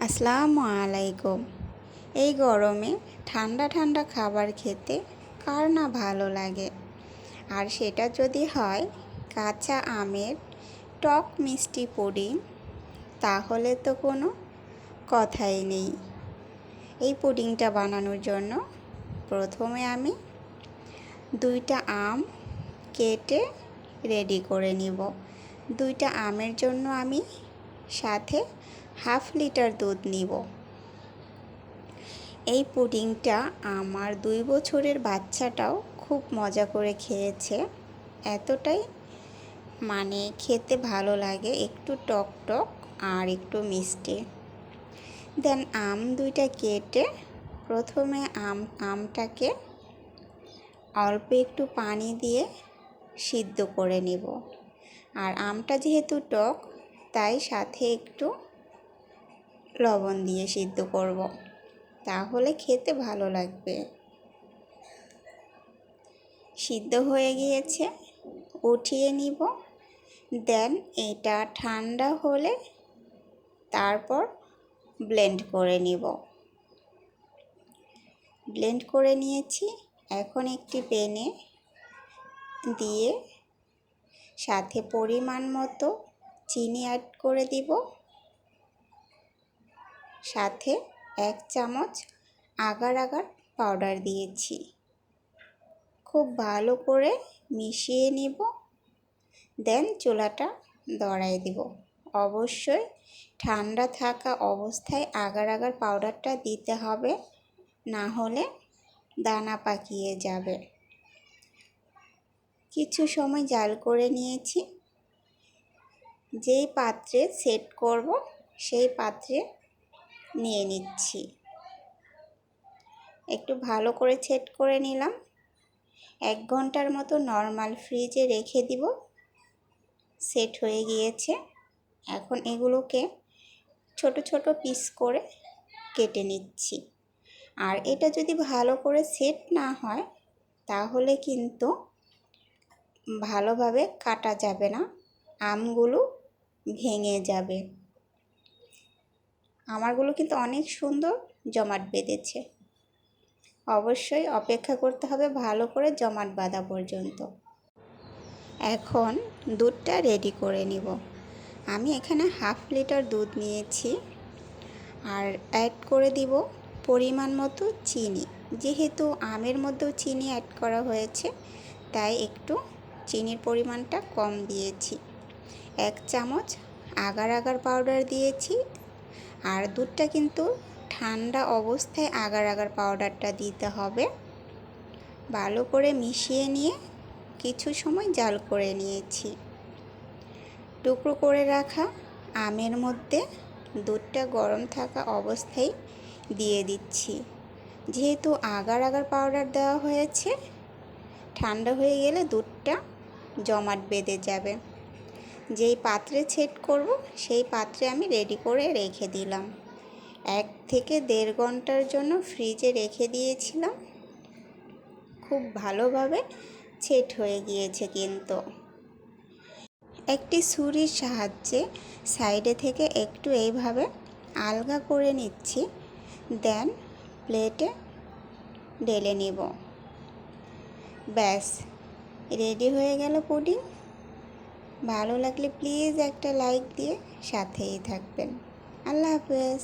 আসসালামু আলাইকুম। এই গরমে ঠান্ডা ঠান্ডা খাবার খেতে কার না ভালো লাগে, আর সেটা যদি হয় কাঁচা আমের টক মিষ্টি পুডিং, তাহলে তো কোনো কথাই নেই। এই পুডিংটা বানানোর জন্য প্রথমে আমি 2টা আম কেটে রেডি করে নিব। 2টা আমের জন্য আমি সাথে 1/2 লিটার দুধ নিব। এই পুডিংটা আমার 2 বছরের বাচ্চাটাও খুব মজা করে খেয়েছে। এতটাই খেতে ভালো লাগে, একটু টক টক আর একটু মিষ্টি। দেন আম 2টা কেটে প্রথমে আমটাকে অল্প একটু পানি দিয়ে সিদ্ধ করে নেব। আর আমটা যেহেতু টক, তাই সাথে একটু লবণ দিয়ে সিদ্ধ করব, তাহলে খেতে ভালো লাগবে। সিদ্ধ হয়ে গিয়েছে, উঠিয়ে নিব। দেন এটা ঠান্ডা হলে তারপর ব্লেন্ড করে নিব। ব্লেন্ড করে নিয়েছি। এখন একটি প্যানে দিয়ে সাথে পরিমাণ মতো চিনি অ্যাড করে দিব। সাথে 1 চামচ আগার আগার পাউডার দিয়েছি। খুব ভালো করে মিশিয়ে নিব। দেন চুলাটা ধরায় দিব। অবশ্যই ঠান্ডা থাকা অবস্থায় আগার আগার পাউডারটা দিতে হবে, না হলে দানা পাকিয়ে যাবে। কিছু সময় জাল করে নিয়েছি। যেই পাত্রে সেট করব সেই পাত্রে নিয়ে নিচ্ছি। একটু ভালো করে সেট করে নিলাম। 1 ঘন্টার মতো নর্মাল ফ্রিজে রেখে দিব। সেট হয়ে গিয়েছে। এখন এগুলোকে ছোট ছোট পিস করে কেটে নিচ্ছি। আর এটা যদি ভালো করে সেট না হয়, তাহলে কিন্তু ভালোভাবে কাটা যাবে না, আমগুলো ভেঙে যাবে। আমারগুলো কিন্তু অনেক সুন্দর জমাট বেঁধেছে। অবশ্যই অপেক্ষা করতে হবে ভালো করে জমাট বাঁধা পর্যন্ত। এখন দুধটা রেডি করে নিব। আমি এখানে 1/2 লিটার দুধ নিয়েছি, আর অ্যাড করে দিব পরিমাণ মতো চিনি। যেহেতু আমের মধ্যেও চিনি অ্যাড করা হয়েছে, তাই একটু চিনির পরিমাণটা কম দিয়েছি। 1 চামচ আগার আগার পাউডার দিয়েছি। আর দুধটা কিন্তু ঠান্ডা অবস্থায় আগার আগার পাউডারটা দিতে হবে। ভালো করে মিশিয়ে নিয়ে কিছু সময় জাল করে নিয়েছি। টুকরো করে রাখা আমের মধ্যে দুধটা গরম থাকা অবস্থায় দিয়ে দিচ্ছি। যেহেতু আগার আগার পাউডার দেওয়া হয়েছে, ঠান্ডা হয়ে গেলে দুধটা জমাট বেঁধে যাবে। যেই পাত্রে সেট করব সেই পাত্রে আমি রেডি করে রেখে দিলাম। 1 থেকে 1.5 ঘন্টার জন্য ফ্রিজে রেখে দিয়েছিলাম। খুব ভালোভাবে সেট হয়ে গিয়েছে। কিন্তু একটি ছুরির সাহায্যে সাইডে থেকে একটু এইভাবে আলগা করে নিচ্ছি। দেন প্লেটে ঢেলে নেব। ব্যাস, রেডি হয়ে গেল পুডিং। ভালো লাগলে প্লিজ একটা লাইক দিয়ে সাথেই থাকবেন। আল্লাহ হাফেজ।